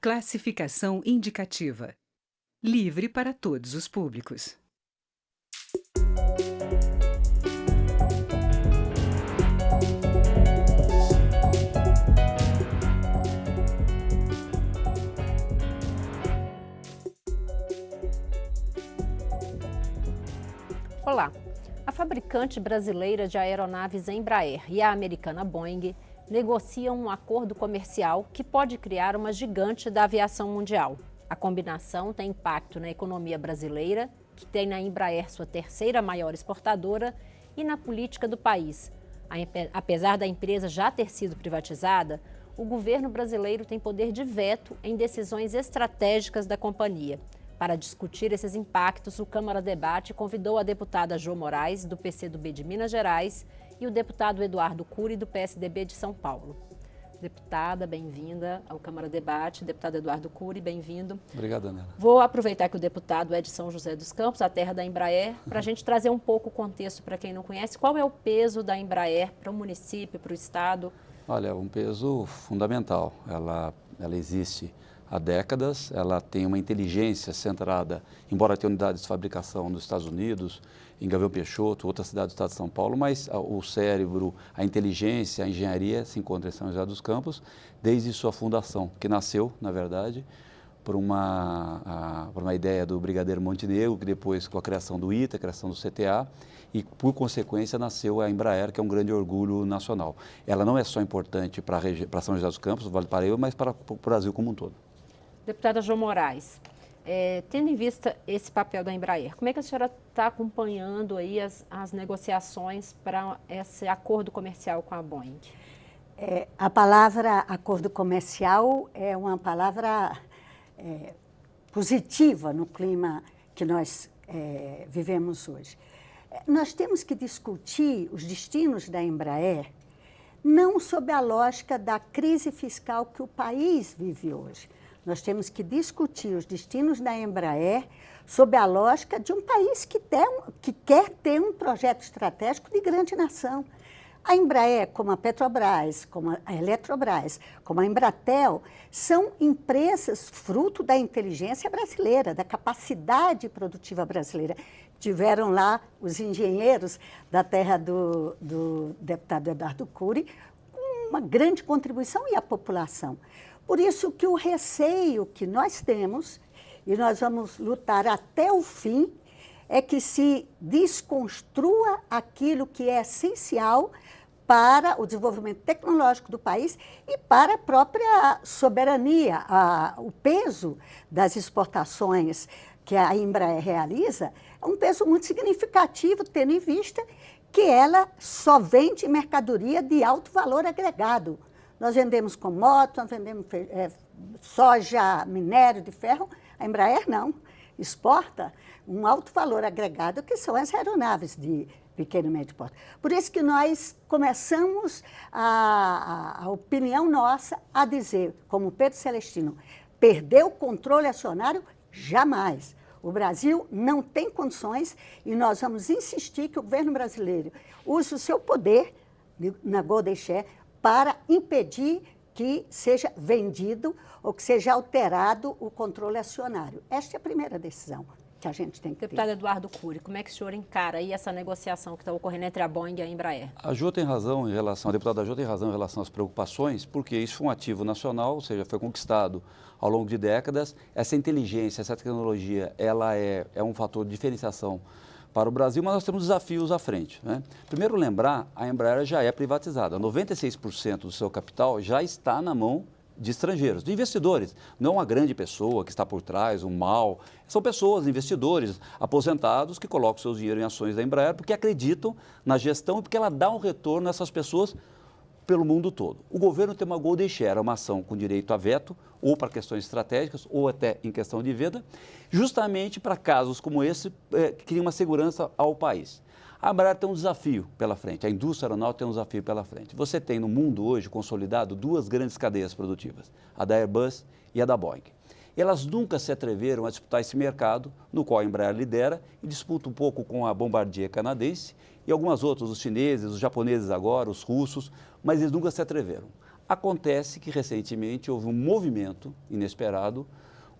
Classificação indicativa. Livre para todos os públicos. Olá! A fabricante brasileira de aeronaves Embraer e a americana Boeing negociam um acordo comercial que pode criar uma gigante da aviação mundial. A combinação tem impacto na economia brasileira, que tem na Embraer sua terceira maior exportadora, e na política do país. Apesar da empresa já ter sido privatizada, o governo brasileiro tem poder de veto em decisões estratégicas da companhia. Para discutir esses impactos, o Câmara Debate convidou a deputada Jo Moraes, do PCdoB de Minas Gerais, e o deputado Eduardo Cury, do PSDB de São Paulo. Deputada, bem-vinda ao Câmara Debate. Deputado Eduardo Cury, bem-vindo. Obrigado, Anela. Vou aproveitar que o deputado é de São José dos Campos, a terra da Embraer, para a gente trazer um pouco o contexto para quem não conhece. Qual é o peso da Embraer para o município, para o estado? Olha, um peso fundamental. Ela existe há décadas, ela tem uma inteligência centrada, embora tenha unidades de fabricação nos Estados Unidos, em Gavião Peixoto, outra cidade do estado de São Paulo, mas o cérebro, a inteligência, a engenharia se encontra em São José dos Campos desde sua fundação, que nasceu, na verdade, por uma ideia do brigadeiro Montenegro, que depois, com a criação do ITA, a criação do CTA, e por consequência nasceu a Embraer, que é um grande orgulho nacional. Ela não é só importante para São José dos Campos, Vale do Paraíba, mas para o Brasil como um todo. Deputada Jo Moraes, tendo em vista esse papel da Embraer, como é que a senhora está acompanhando aí as negociações para esse acordo comercial com a Boeing? A palavra acordo comercial é uma palavra positiva no clima que nós vivemos hoje. Nós temos que discutir os destinos da Embraer não sob a lógica da crise fiscal que o país vive hoje. Nós temos que discutir os destinos da Embraer sob a lógica de um país que quer ter um projeto estratégico de grande nação. A Embraer, como a Petrobras, como a Eletrobras, como a Embratel, são empresas fruto da inteligência brasileira, da capacidade produtiva brasileira. Tiveram lá os engenheiros da terra do deputado Eduardo Cury com uma grande contribuição e a população. Por isso que o receio que nós temos, e nós vamos lutar até o fim, é que se desconstrua aquilo que é essencial para o desenvolvimento tecnológico do país e para a própria soberania. O peso das exportações que a Embraer realiza é um peso muito significativo, tendo em vista que ela só vende mercadoria de alto valor agregado. Nós vendemos com moto, nós vendemos soja, minério de ferro. A Embraer não, exporta um alto valor agregado, que são as aeronaves de pequeno e médio porte. Por isso que nós começamos a opinião nossa a dizer, como Pedro Celestino, perder o controle acionário jamais. O Brasil não tem condições e nós vamos insistir que o governo brasileiro use o seu poder na Golden Share para impedir que seja vendido ou que seja alterado o controle acionário. Esta é a primeira decisão que a gente tem que ter. Deputado Eduardo Cury, como é que o senhor encara aí essa negociação que está ocorrendo entre a Boeing e a Embraer? A deputada Jo tem razão em relação às preocupações, porque isso foi um ativo nacional, ou seja, foi conquistado ao longo de décadas. Essa inteligência, essa tecnologia, ela é um fator de diferenciação para o Brasil, mas nós temos desafios à frente, né? Primeiro, lembrar, a Embraer já é privatizada. 96% do seu capital já está na mão de estrangeiros, de investidores. Não uma grande pessoa que está por trás, um mal. São pessoas, investidores, aposentados, que colocam seu dinheiro em ações da Embraer porque acreditam na gestão e porque ela dá um retorno a essas pessoas pelo mundo todo. O governo tem uma Golden Share, uma ação com direito a veto, ou para questões estratégicas, ou até em questão de venda, justamente para casos como esse, que criam uma segurança ao país. A Embraer tem um desafio pela frente, a indústria aeronáutica tem um desafio pela frente. Você tem no mundo hoje consolidado duas grandes cadeias produtivas, a da Airbus e a da Boeing. Elas nunca se atreveram a disputar esse mercado, no qual a Embraer lidera, e disputa um pouco com a Bombardier canadense e algumas outras, os chineses, os japoneses agora, os russos, mas eles nunca se atreveram. Acontece que recentemente houve um movimento inesperado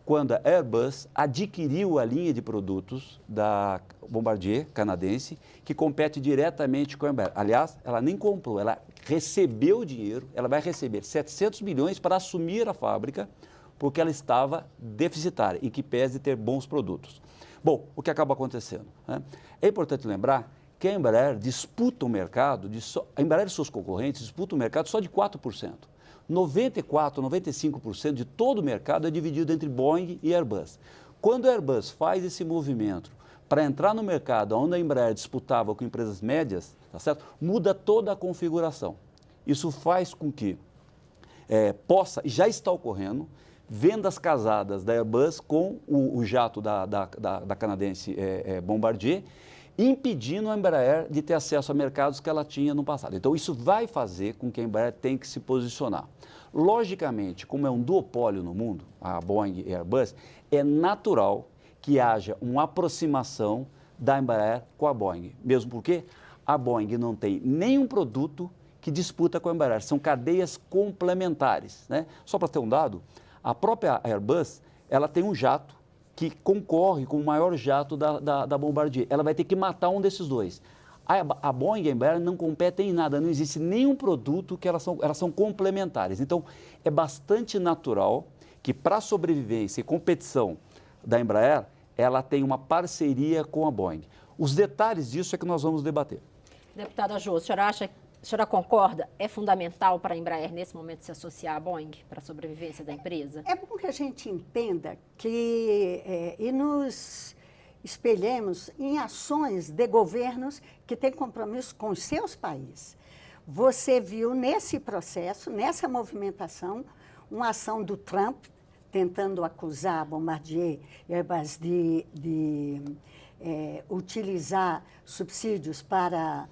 quando a Airbus adquiriu a linha de produtos da Bombardier canadense, que compete diretamente com a Embraer. Aliás, ela nem comprou, ela recebeu o dinheiro, ela vai receber 700 milhões para assumir a fábrica, porque ela estava deficitária, em que pese ter bons produtos. Bom, o que acaba acontecendo? Né? É importante lembrar que a Embraer disputa o mercado, a Embraer e seus concorrentes disputam o mercado só de 4%. 94%, 95% de todo o mercado é dividido entre Boeing e Airbus. Quando a Airbus faz esse movimento para entrar no mercado onde a Embraer disputava com empresas médias, tá certo? Muda toda a configuração. Isso faz com que possa, e já está ocorrendo, vendas casadas da Airbus com o jato da canadense Bombardier, impedindo a Embraer de ter acesso a mercados que ela tinha no passado. Então, isso vai fazer com que a Embraer tenha que se posicionar. Logicamente, como é um duopólio no mundo, a Boeing e a Airbus, é natural que haja uma aproximação da Embraer com a Boeing, mesmo porque a Boeing não tem nenhum produto que disputa com a Embraer, são cadeias complementares, né? Só para ter um dado, a própria Airbus, ela tem um jato que concorre com o maior jato da Bombardier. Ela vai ter que matar um desses dois. A Boeing e a Embraer não competem em nada, não existe nenhum produto que elas são complementares. Então, é bastante natural que para a sobrevivência e competição da Embraer, ela tem uma parceria com a Boeing. Os detalhes disso é que nós vamos debater. Deputada Jô, a senhora concorda? É fundamental para a Embraer, nesse momento, se associar à Boeing para a sobrevivência da empresa? É bom que a gente entenda e nos espelhemos em ações de governos que têm compromisso com os seus países. Você viu nesse processo, nessa movimentação, uma ação do Trump, tentando acusar a Bombardier e Airbus de utilizar subsídios para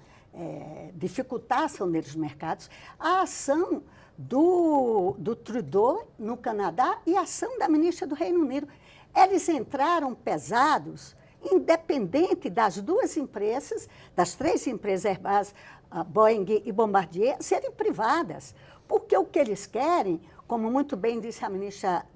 dificultar a ação deles nos mercados, a ação do Trudeau no Canadá e a ação da ministra do Reino Unido. Eles entraram pesados, independente das duas empresas, das três empresas Airbus, Boeing e Bombardier, serem privadas, porque o que eles querem, como muito bem disse a ministra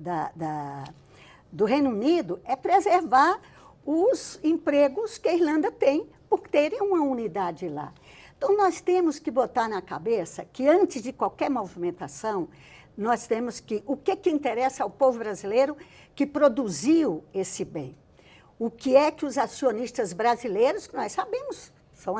do Reino Unido, é preservar os empregos que a Irlanda tem por terem uma unidade lá. Então, nós temos que botar na cabeça que, antes de qualquer movimentação, nós temos que... O que interessa ao povo brasileiro que produziu esse bem? O que é que os acionistas brasileiros, que nós sabemos, são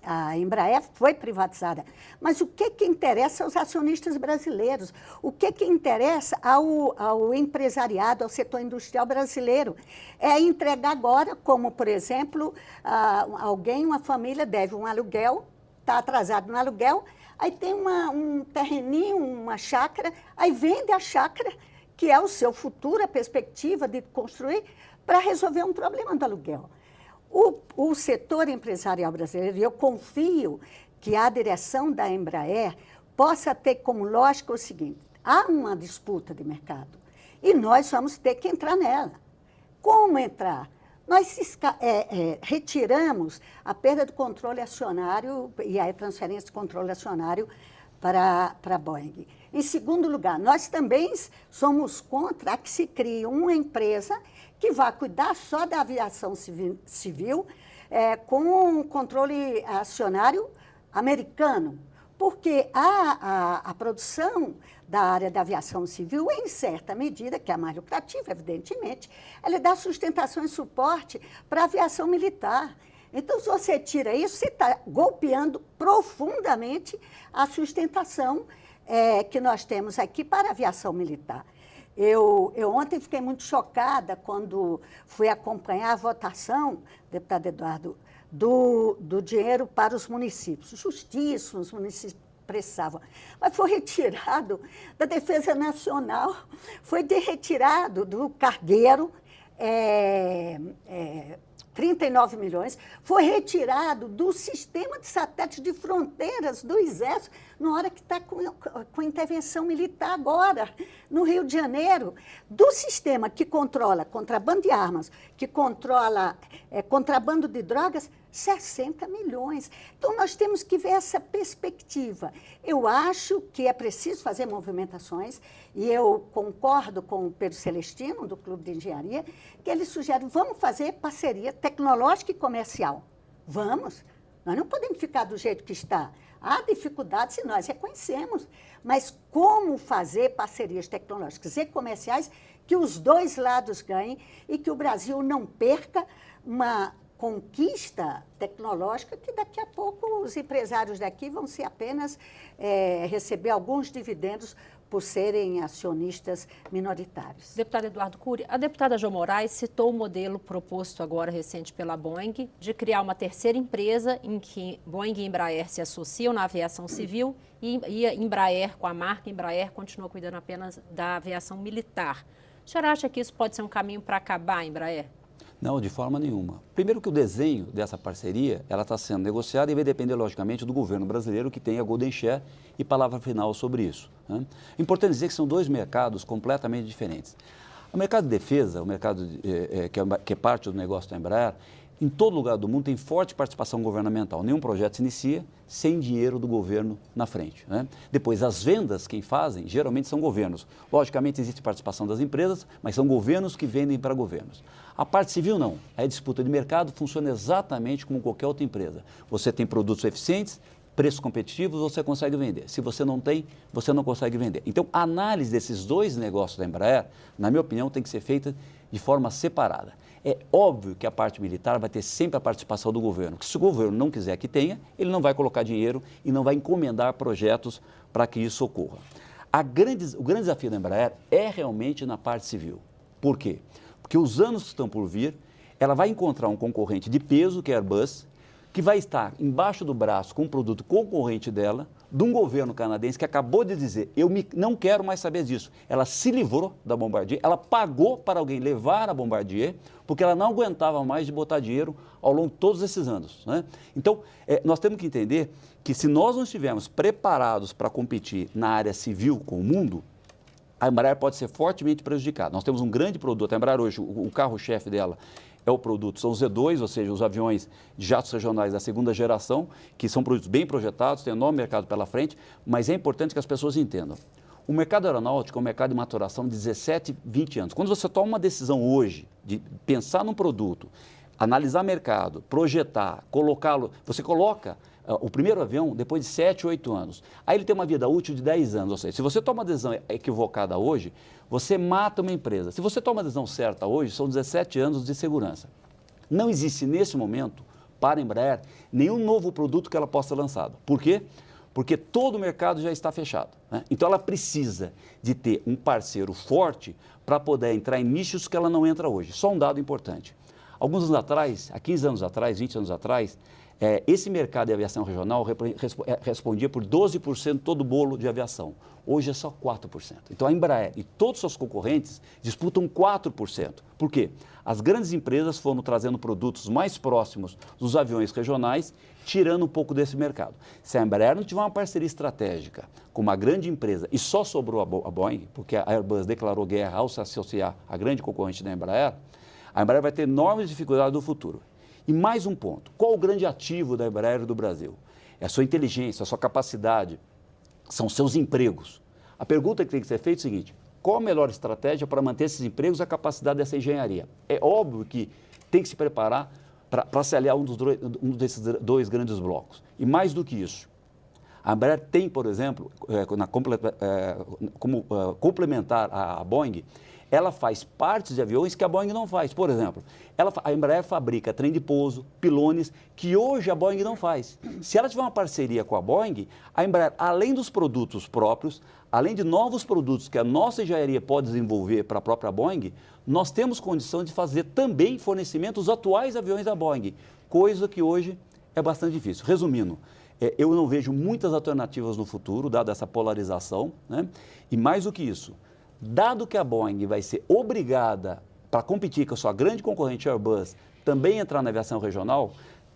a Embraer foi privatizada, mas o que interessa aos acionistas brasileiros? O que interessa ao empresariado, ao setor industrial brasileiro? É entregar agora, como, por exemplo, uma família deve um aluguel, está atrasado no aluguel, aí tem um terreninho, uma chácara, aí vende a chácara, que é o seu futuro, a perspectiva de construir, para resolver um problema do aluguel. O setor empresarial brasileiro, eu confio que a direção da Embraer possa ter como lógica o seguinte: há uma disputa de mercado e nós vamos ter que entrar nela. Como entrar? Nós retiramos a perda do controle acionário e a transferência de controle acionário para a Boeing. Em segundo lugar, nós também somos contra que se crie uma empresa que vai cuidar só da aviação civil com controle acionário americano, porque a produção da área da aviação civil, em certa medida, que é a mais lucrativa, evidentemente, ela dá sustentação e suporte para a aviação militar. Então, se você tira isso, você está golpeando profundamente a sustentação que nós temos aqui para a aviação militar. Eu ontem fiquei muito chocada quando fui acompanhar a votação, deputado Eduardo, do dinheiro para os municípios. Justíssimo, os municípios precisavam. Mas foi retirado da Defesa Nacional, foi retirado do cargueiro, 39 milhões, foi retirado do sistema de satélites de fronteiras do Exército, na hora que está com intervenção militar agora, no Rio de Janeiro, do sistema que controla contrabando de armas, que controla contrabando de drogas, 60 milhões. Então, nós temos que ver essa perspectiva. Eu acho que é preciso fazer movimentações, e eu concordo com o Pedro Celestino, do Clube de Engenharia, que ele sugere, vamos fazer parceria tecnológica e comercial. Vamos. Nós não podemos ficar do jeito que está. Há dificuldades se nós reconhecemos, mas como fazer parcerias tecnológicas e comerciais que os dois lados ganhem e que o Brasil não perca uma conquista tecnológica que daqui a pouco os empresários daqui vão ser apenas receber alguns dividendos por serem acionistas minoritários. Deputado Eduardo Cury, a deputada Jo Moraes citou o modelo proposto agora recente pela Boeing de criar uma terceira empresa em que Boeing e Embraer se associam na aviação civil e a Embraer, com a marca Embraer, continua cuidando apenas da aviação militar. A senhora acha que isso pode ser um caminho para acabar a Embraer? Não, de forma nenhuma. Primeiro que o desenho dessa parceria, ela está sendo negociada e vai depender, logicamente, do governo brasileiro, que tem a golden share e palavra final sobre isso, né? É importante dizer que são dois mercados completamente diferentes. O mercado de defesa, o mercado que é parte do negócio da Embraer, em todo lugar do mundo tem forte participação governamental. Nenhum projeto se inicia sem dinheiro do governo na frente, né? Depois, as vendas, quem fazem, geralmente são governos. Logicamente, existe participação das empresas, mas são governos que vendem para governos. A parte civil, não. A disputa de mercado funciona exatamente como qualquer outra empresa. Você tem produtos eficientes, preços competitivos, você consegue vender. Se você não tem, você não consegue vender. Então, a análise desses dois negócios da Embraer, na minha opinião, tem que ser feita de forma separada. É óbvio que a parte militar vai ter sempre a participação do governo, que se o governo não quiser que tenha, ele não vai colocar dinheiro e não vai encomendar projetos para que isso ocorra. O grande desafio da Embraer é realmente na parte civil. Por quê? Porque os anos que estão por vir, ela vai encontrar um concorrente de peso, que é a Airbus, que vai estar embaixo do braço com um produto concorrente dela, de um governo canadense que acabou de dizer, não quero mais saber disso. Ela se livrou da Bombardier, ela pagou para alguém levar a Bombardier, porque ela não aguentava mais de botar dinheiro ao longo de todos esses anos, né? Então, nós temos que entender que se nós não estivermos preparados para competir na área civil com o mundo, a Embraer pode ser fortemente prejudicada. Nós temos um grande produto, a Embraer hoje, o carro-chefe dela é o produto, são os Z2, ou seja, os aviões de jatos regionais da segunda geração, que são produtos bem projetados, tem um enorme mercado pela frente, mas é importante que as pessoas entendam. O mercado aeronáutico é um mercado de maturação de 17, 20 anos. Quando você toma uma decisão hoje de pensar num produto, analisar mercado, projetar, colocá-lo, você coloca o primeiro avião depois de 7, 8 anos. Aí ele tem uma vida útil de 10 anos. Ou seja, se você toma uma decisão equivocada hoje, você mata uma empresa. Se você toma uma decisão certa hoje, são 17 anos de segurança. Não existe nesse momento, para a Embraer, nenhum novo produto que ela possa ser lançado. Por quê? Porque todo o mercado já está fechado, né? Então ela precisa de ter um parceiro forte para poder entrar em nichos que ela não entra hoje. Só um dado importante. Alguns anos atrás, há 15 anos atrás, 20 anos atrás, esse mercado de aviação regional respondia por 12% de todo o bolo de aviação. Hoje é só 4%. Então a Embraer e todos os seus concorrentes disputam 4%. Por quê? As grandes empresas foram trazendo produtos mais próximos dos aviões regionais, tirando um pouco desse mercado. Se a Embraer não tiver uma parceria estratégica com uma grande empresa e só sobrou a Boeing, porque a Airbus declarou guerra ao se associar à grande concorrente da Embraer, a Embraer vai ter enormes dificuldades no futuro. E mais um ponto, qual o grande ativo da Embraer do Brasil? É a sua inteligência, a sua capacidade, são seus empregos. A pergunta que tem que ser feita é a seguinte, qual a melhor estratégia para manter esses empregos e a capacidade dessa engenharia? É óbvio que tem que se preparar para se aliar um desses dois grandes blocos. E mais do que isso, a Embraer tem, por exemplo, como complementar a Boeing, ela faz partes de aviões que a Boeing não faz. Por exemplo, a Embraer fabrica trem de pouso, pilones, que hoje a Boeing não faz. Se ela tiver uma parceria com a Boeing, a Embraer, além dos produtos próprios, além de novos produtos que a nossa engenharia pode desenvolver para a própria Boeing, nós temos condição de fazer também fornecimento dos atuais aviões da Boeing, coisa que hoje é bastante difícil. Resumindo, eu não vejo muitas alternativas no futuro, dada essa polarização, né? E mais do que isso, dado que a Boeing vai ser obrigada, para competir com a sua grande concorrente Airbus, também entrar na aviação regional,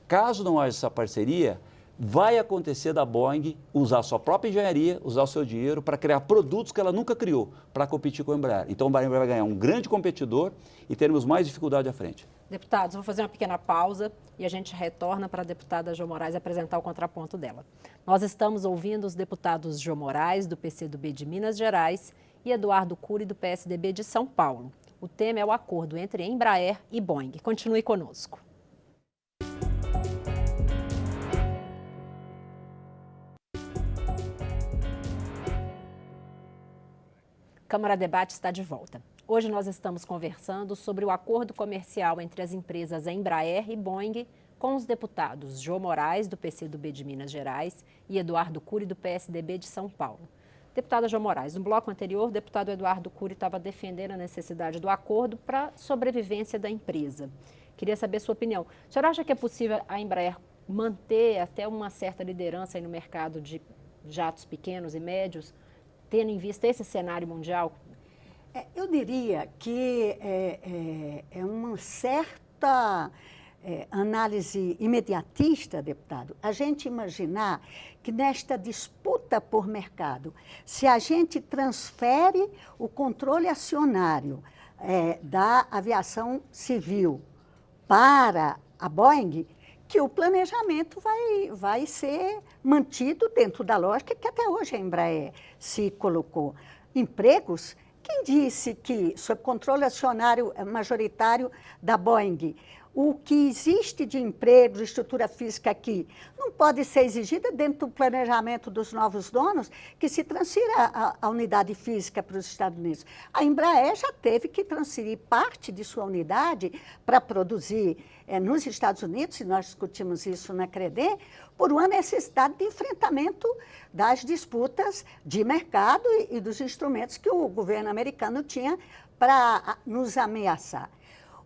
caso não haja essa parceria, vai acontecer da Boeing usar a sua própria engenharia, usar o seu dinheiro para criar produtos que ela nunca criou para competir com a Embraer. Então a Embraer vai ganhar um grande competidor e teremos mais dificuldade à frente. Deputados, vou fazer uma pequena pausa e a gente retorna para a deputada Jo Moraes apresentar o contraponto dela. Nós estamos ouvindo os deputados Jo Moraes, do PCdoB de Minas Gerais, e Eduardo Cury, do PSDB de São Paulo. O tema é o acordo entre Embraer e Boeing. Continue conosco. Câmara Debate está de volta. Hoje nós estamos conversando sobre o acordo comercial entre as empresas Embraer e Boeing com os deputados Jo Moraes, do PCdoB de Minas Gerais, e Eduardo Cury, do PSDB de São Paulo. Deputada Jo Moraes, no bloco anterior, o deputado Eduardo Cury estava defendendo a necessidade do acordo para a sobrevivência da empresa. Queria saber a sua opinião. A senhora acha que é possível a Embraer manter até uma certa liderança aí no mercado de jatos pequenos e médios, tendo em vista esse cenário mundial? Eu diria que é uma certa análise imediatista, deputado, a gente imaginar que nesta disputa por mercado, se a gente transfere o controle acionário da aviação civil para a Boeing, que o planejamento vai ser mantido dentro da lógica que até hoje a Embraer se colocou. Empregos. Quem disse que, sob controle acionário majoritário da Boeing, o que existe de emprego, de estrutura física aqui, não pode ser exigida dentro do planejamento dos novos donos que se transfira a unidade física para os Estados Unidos? A Embraer já teve que transferir parte de sua unidade para produzir nos Estados Unidos, e nós discutimos isso na CREDEM, por uma necessidade de enfrentamento das disputas de mercado e dos instrumentos que o governo americano tinha para nos ameaçar.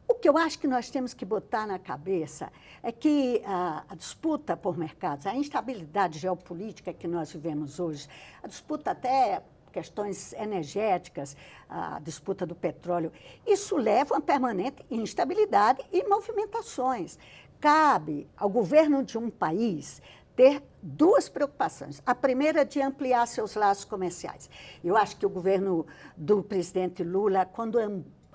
O que eu acho que nós temos que botar na cabeça é que a disputa por mercados, a instabilidade geopolítica que nós vivemos hoje, a disputa até questões energéticas, a disputa do petróleo, isso leva a uma permanente instabilidade e movimentações. Cabe ao governo de um país ter duas preocupações. A primeira, de ampliar seus laços comerciais. Eu acho que o governo do presidente Lula, quando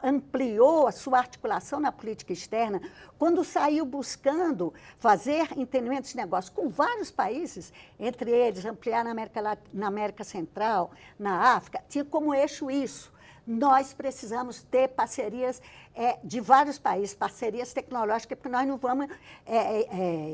ampliou a sua articulação na política externa, quando saiu buscando fazer entendimentos de negócio com vários países, entre eles ampliar na América Central, na África, tinha como eixo isso. Nós precisamos ter parcerias de vários países, parcerias tecnológicas, porque nós não vamos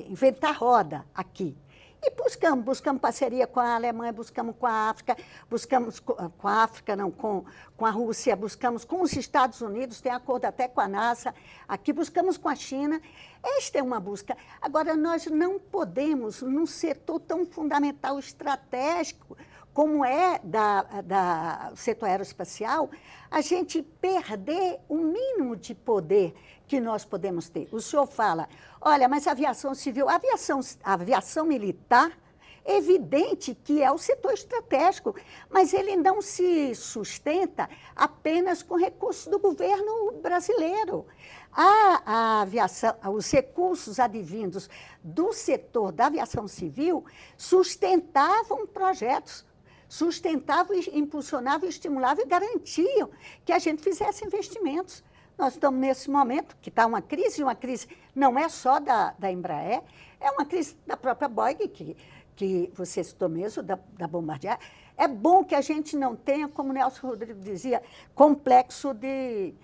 inventar roda aqui. E buscamos parceria com a Alemanha, buscamos com a África, buscamos com a África, não, com a Rússia, buscamos com os Estados Unidos, tem acordo até com a NASA, aqui buscamos com a China. Esta é uma busca. Agora, nós não podemos, num setor tão fundamental, estratégico, como é do setor aeroespacial, a gente perder o mínimo de poder que nós podemos ter. O senhor fala, olha, mas a aviação civil, a aviação militar, é evidente que é o setor estratégico, mas ele não se sustenta apenas com recursos do governo brasileiro. A aviação, os recursos advindos do setor da aviação civil sustentavam projetos, sustentavam, impulsionavam, estimulavam e garantiam que a gente fizesse investimentos. Nós estamos nesse momento que está uma crise não é só da Embraer, é uma crise da própria Boeing, que você citou mesmo, da Bombardier. É bom que a gente não tenha, como Nelson Rodrigues dizia, complexo de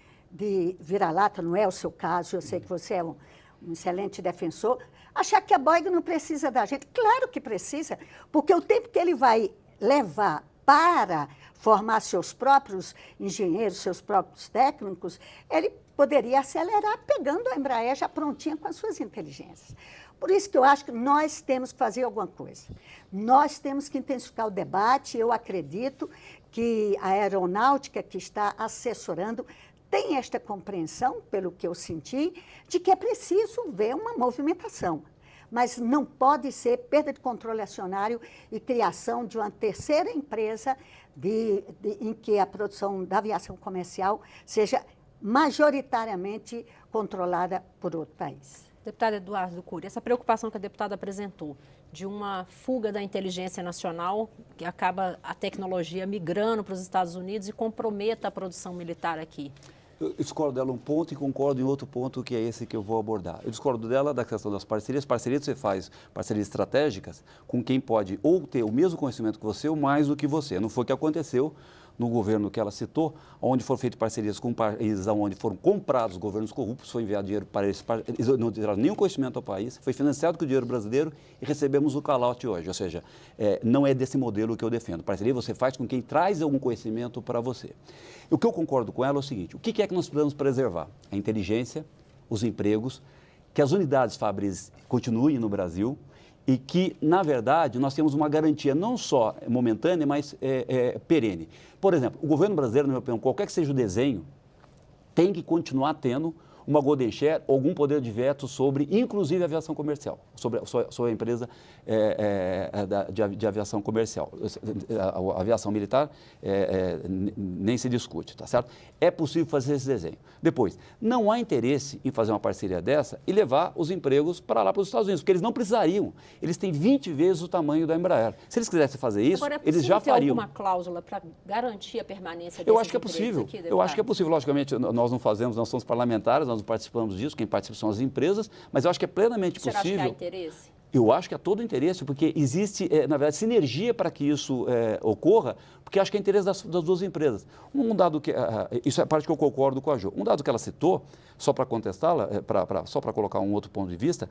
vira-lata, não é o seu caso, eu sei que você é um excelente defensor, achar que a Boeing não precisa da gente. Claro que precisa, porque o tempo que ele vai levar para formar seus próprios engenheiros, seus próprios técnicos, ele poderia acelerar pegando a Embraer já prontinha com as suas inteligências. Por isso que eu acho que nós temos que fazer alguma coisa. Nós temos que intensificar o debate. Eu acredito que a aeronáutica que está assessorando tem esta compreensão, pelo que eu senti, de que é preciso ver uma movimentação. Mas não pode ser perda de controle acionário e criação de uma terceira empresa em que a produção da aviação comercial seja majoritariamente controlada por outro país. Deputado Eduardo Cury, essa preocupação que a deputada apresentou de uma fuga da inteligência nacional, que acaba a tecnologia migrando para os Estados Unidos e comprometa a produção militar aqui. Eu discordo dela um ponto e concordo em outro ponto, que é esse que eu vou abordar. Eu discordo dela da questão das parcerias. Parcerias você faz, parcerias estratégicas, com quem pode ou ter o mesmo conhecimento que você ou mais do que você. Não foi o que aconteceu no governo que ela citou, onde foram feitas parcerias com países onde foram comprados governos corruptos, foi enviado dinheiro para eles não tiraram nenhum conhecimento ao país, foi financiado com o dinheiro brasileiro e recebemos o calote hoje. Ou seja, não é desse modelo que eu defendo. Parceria você faz com quem traz algum conhecimento para você. O que eu concordo com ela é o seguinte: o que é que nós precisamos preservar? A inteligência, os empregos, que as unidades fabris continuem no Brasil, e que, na verdade, nós temos uma garantia não só momentânea, mas perene. Por exemplo, o governo brasileiro, na minha opinião, qualquer que seja o desenho, tem que continuar tendo uma golden share ou algum poder de veto sobre, inclusive, a aviação comercial, sobre a empresa de aviação comercial. A aviação militar nem se discute, tá certo? É possível fazer esse desenho. Depois, não há interesse em fazer uma parceria dessa e levar os empregos para lá, para os Estados Unidos, porque eles não precisariam. Eles têm 20 vezes o tamanho da Embraer. Se eles quisessem fazer isso, agora, eles já fariam. Alguma cláusula para garantir a permanência desses Eu acho que é possível. Aqui, eu acho que é possível. Logicamente, nós não fazemos, nós somos parlamentares, nós não participamos disso, quem participa são as empresas, mas eu acho que é plenamente possível. Você acha que há interesse? Eu acho que há todo o interesse, porque existe, na verdade, sinergia para que isso ocorra, porque acho que é interesse das duas empresas. Um dado que, isso é a parte que eu concordo com a Jo. Um dado que ela citou, só para contestá-la, só para colocar um outro ponto de vista,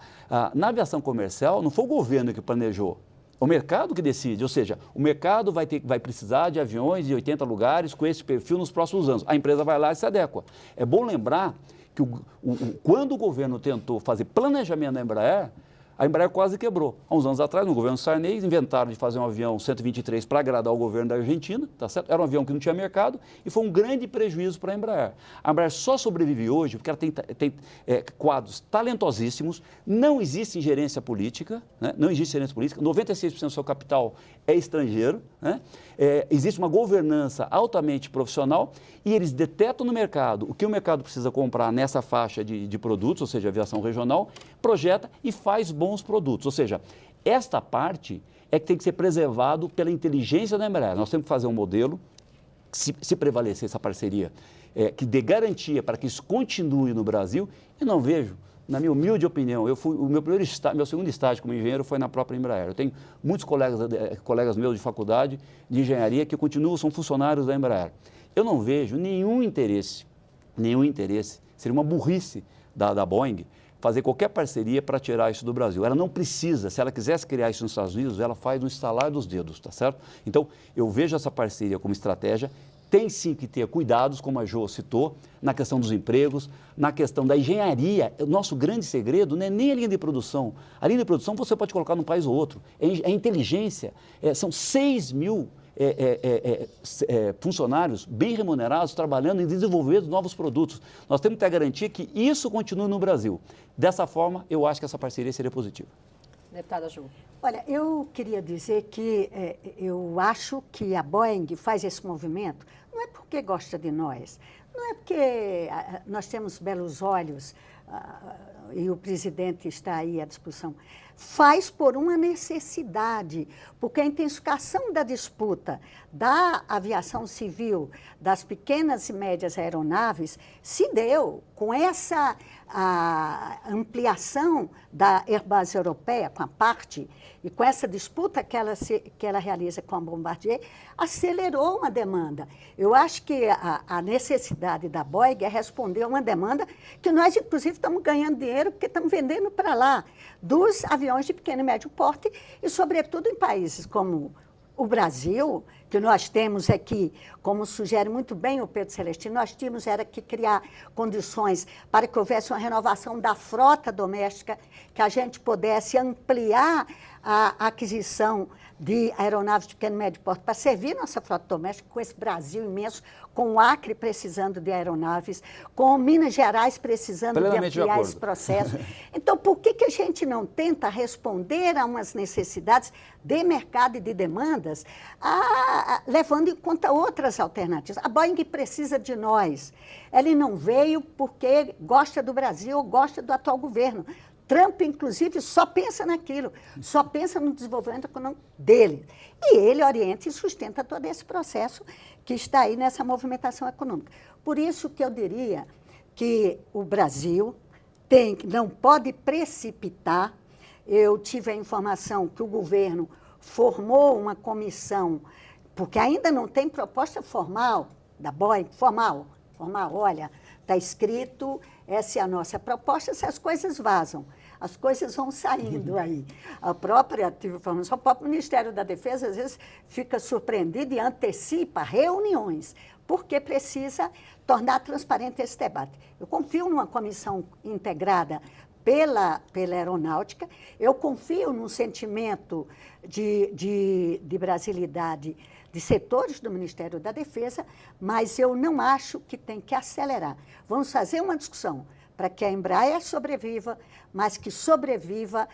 na aviação comercial não foi o governo que planejou. O mercado que decide, ou seja, o mercado vai precisar de aviões de 80 lugares com esse perfil nos próximos anos. A empresa vai lá e se adequa. É bom lembrar que quando o governo tentou fazer planejamento da Embraer, a Embraer quase quebrou. Há uns anos atrás, no governo Sarney, inventaram de fazer um avião 123 para agradar o governo da Argentina, tá certo? Era um avião que não tinha mercado e foi um grande prejuízo para a Embraer. A Embraer só sobrevive hoje porque ela tem quadros talentosíssimos, não existe gerência política, né? Não existe gerência política, 96% do seu capital é estrangeiro, né? Existe uma governança altamente profissional e eles detectam no mercado o que o mercado precisa comprar nessa faixa de produtos, ou seja, aviação regional, projeta e faz bons produtos. Ou seja, esta parte é que tem que ser preservado pela inteligência da Embraer. Nós temos que fazer um modelo, se prevalecer essa parceria, que dê garantia para que isso continue no Brasil. E não vejo, na minha humilde opinião, meu segundo estágio como engenheiro foi na própria Embraer. Eu tenho muitos colegas meus de faculdade de engenharia que continuam, são funcionários da Embraer. Eu não vejo nenhum interesse, seria uma burrice da Boeing fazer qualquer parceria para tirar isso do Brasil. Ela não precisa, se ela quisesse criar isso nos Estados Unidos, ela faz no estalar dos dedos, tá certo? Então, eu vejo essa parceria como estratégia, tem sim que ter cuidados, como a Jo citou, na questão dos empregos, na questão da engenharia. O nosso grande segredo não é nem a linha de produção. A linha de produção você pode colocar num país ou outro. É inteligência. São 6 mil funcionários bem remunerados trabalhando em desenvolver novos produtos. Nós temos que ter a garantia que isso continue no Brasil. Dessa forma, eu acho que essa parceria seria positiva. Deputada Jo. Olha, eu queria dizer que eu acho que a Boeing faz esse movimento não é porque gosta de nós, não é porque nós temos belos olhos e o presidente está aí à disposição. Faz por uma necessidade, porque a intensificação da disputa da aviação civil, das pequenas e médias aeronaves, se deu com essa ampliação da Airbus europeia, com a parte, e com essa disputa que ela realiza com a Bombardier, acelerou uma demanda. Eu acho que a necessidade da Boeing é responder a uma demanda que nós, inclusive, estamos ganhando dinheiro porque estamos vendendo para lá, dos aviões de pequeno e médio porte, e, sobretudo, em países como o Brasil, que nós temos aqui, como sugere muito bem o Pedro Celestino, nós tínhamos que criar condições para que houvesse uma renovação da frota doméstica, que a gente pudesse ampliar a aquisição de aeronaves de pequeno e médio porte para servir nossa frota doméstica, com esse Brasil imenso, com o Acre precisando de aeronaves, com Minas Gerais precisando de ampliar esse processo. Então, por que a gente não tenta responder a umas necessidades de mercado e de demandas, levando em conta outras alternativas? A Boeing precisa de nós. Ela não veio porque gosta do Brasil ou gosta do atual governo. Trump, inclusive, só pensa naquilo, só pensa no desenvolvimento econômico dele. E ele orienta e sustenta todo esse processo que está aí nessa movimentação econômica. Por isso que eu diria que o Brasil não pode precipitar. Eu tive a informação que o governo formou uma comissão, porque ainda não tem proposta formal da Boeing, formal, olha, está escrito, essa é a nossa proposta, essas coisas vazam, as coisas vão saindo aí. A própria, tive informação, o próprio Ministério da Defesa, às vezes, fica surpreendido e antecipa reuniões, porque precisa tornar transparente esse debate. Eu confio numa comissão integrada pela aeronáutica, eu confio num sentimento de brasilidade de setores do Ministério da Defesa, mas eu não acho que tem que acelerar. Vamos fazer uma discussão para que a Embraer sobreviva, mas que sobreviva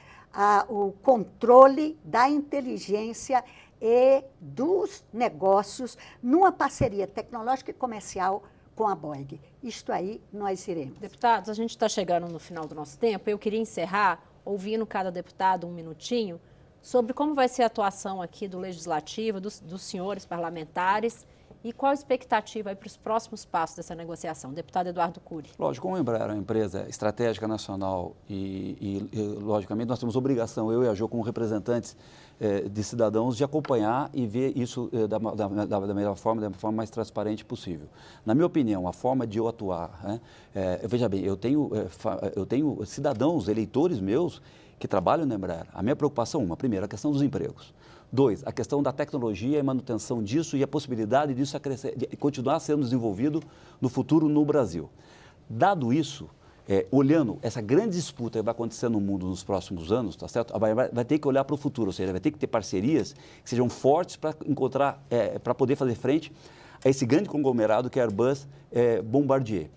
o controle da inteligência e dos negócios numa parceria tecnológica e comercial com a Boeing. Isto aí nós iremos. Deputados, a gente está chegando no final do nosso tempo. Eu queria encerrar ouvindo cada deputado um minutinho sobre como vai ser a atuação aqui do Legislativo, dos senhores parlamentares e qual a expectativa para os próximos passos dessa negociação. Deputado Eduardo Cury. Lógico, como a Embraer é uma empresa estratégica nacional e, logicamente, nós temos obrigação, eu e a Jo, como representantes de cidadãos, de acompanhar e ver isso da melhor forma, da forma mais transparente possível. Na minha opinião, a forma de eu atuar, veja bem, eu tenho cidadãos, eleitores meus, que trabalham na Embraer. A minha preocupação, primeiro, a questão dos empregos. 2, a questão da tecnologia e manutenção disso e a possibilidade disso de continuar sendo desenvolvido no futuro no Brasil. Dado isso, olhando essa grande disputa que vai acontecer no mundo nos próximos anos, tá certo? Vai ter que olhar para o futuro, ou seja, vai ter que ter parcerias que sejam fortes para encontrar, para poder fazer frente a esse grande conglomerado que é Airbus Bombardier.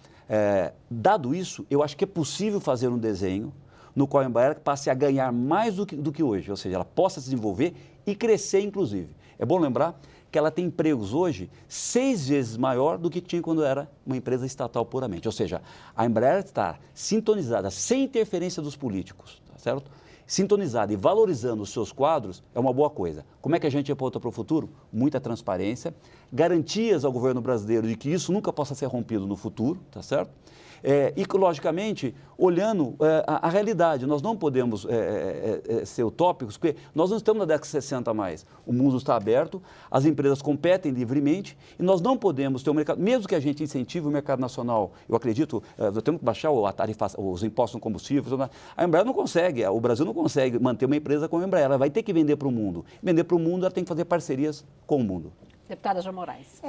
Dado isso, eu acho que é possível fazer um desenho no qual a Embraer passe a ganhar mais do que hoje, ou seja, ela possa se desenvolver e crescer, inclusive. É bom lembrar que ela tem empregos hoje 6 vezes maior do que tinha quando era uma empresa estatal puramente. Ou seja, a Embraer está sintonizada, sem interferência dos políticos, tá certo? Sintonizada e valorizando os seus quadros é uma boa coisa. Como é que a gente aponta para o futuro? Muita transparência, garantias ao governo brasileiro de que isso nunca possa ser rompido no futuro, tá certo? E, logicamente, olhando a realidade, nós não podemos ser utópicos, porque nós não estamos na década de 60 mais. O mundo está aberto, as empresas competem livremente e nós não podemos ter um mercado, mesmo que a gente incentive o mercado nacional, eu acredito, nós temos que baixar os impostos no combustível, a Embraer não consegue, o Brasil não consegue manter uma empresa como a Embraer, ela vai ter que vender para o mundo. Vender para o mundo, ela tem que fazer parcerias com o mundo. Deputada Jo Moraes.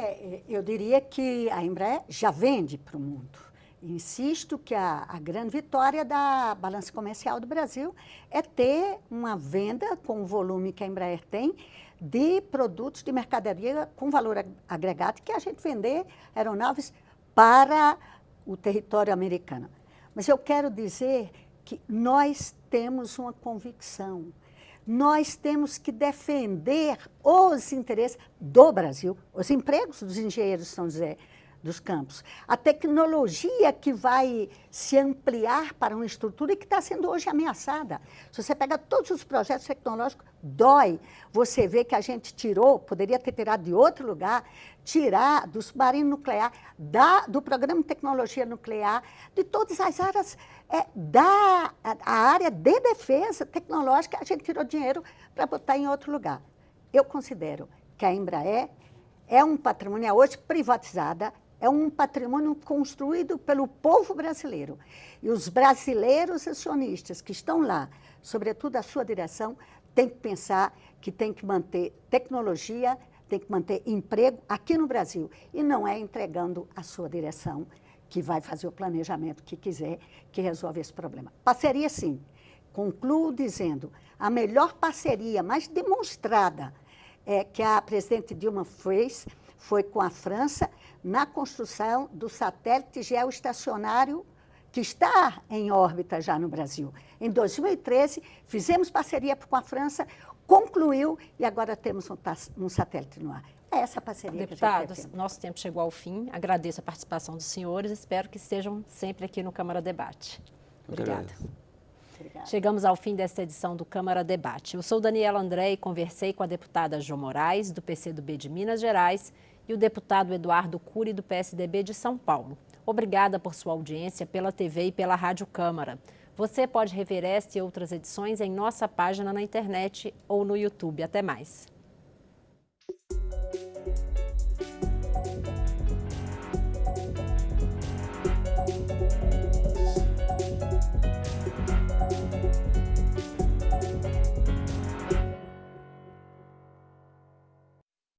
Eu diria que a Embraer já vende para o mundo. Insisto que a grande vitória da balança comercial do Brasil é ter uma venda com o volume que a Embraer tem de produtos de mercadoria com valor agregado, que a gente vender aeronaves para o território americano. Mas eu quero dizer que nós temos uma convicção. Nós temos que defender os interesses do Brasil, os empregos dos engenheiros de São José dos Campos, a tecnologia que vai se ampliar para uma estrutura que está sendo hoje ameaçada. Se você pega todos os projetos tecnológicos, dói. Você vê que a gente tirou, poderia ter tirado de outro lugar, tirar do submarino nuclear, do programa de tecnologia nuclear, de todas as áreas, a área de defesa tecnológica, a gente tirou dinheiro para botar em outro lugar. Eu considero que a Embraer é um patrimônio hoje privatizada, é um patrimônio construído pelo povo brasileiro. E os brasileiros acionistas que estão lá, sobretudo a sua direção, têm que pensar que tem que manter tecnologia, tem que manter emprego aqui no Brasil. E não é entregando a sua direção que vai fazer o planejamento que quiser, que resolve esse problema. Parceria, sim. Concluo dizendo, a melhor parceria, mais demonstrada, que a presidente Dilma fez, foi com a França, na construção do satélite geoestacionário que está em órbita já no Brasil. Em 2013, fizemos parceria com a França, concluiu e agora temos um satélite no ar. É essa parceria. Deputados, que a gente nosso tempo chegou ao fim. Agradeço a participação dos senhores. Espero que estejam sempre aqui no Câmara Debate. Obrigada. Obrigada. Chegamos ao fim desta edição do Câmara Debate. Eu sou Daniela André e conversei com a deputada Jo Moraes, do PCdoB de Minas Gerais, e o deputado Eduardo Cury, do PSDB de São Paulo. Obrigada por sua audiência pela TV e pela Rádio Câmara. Você pode rever esta e outras edições em nossa página na internet ou no YouTube. Até mais.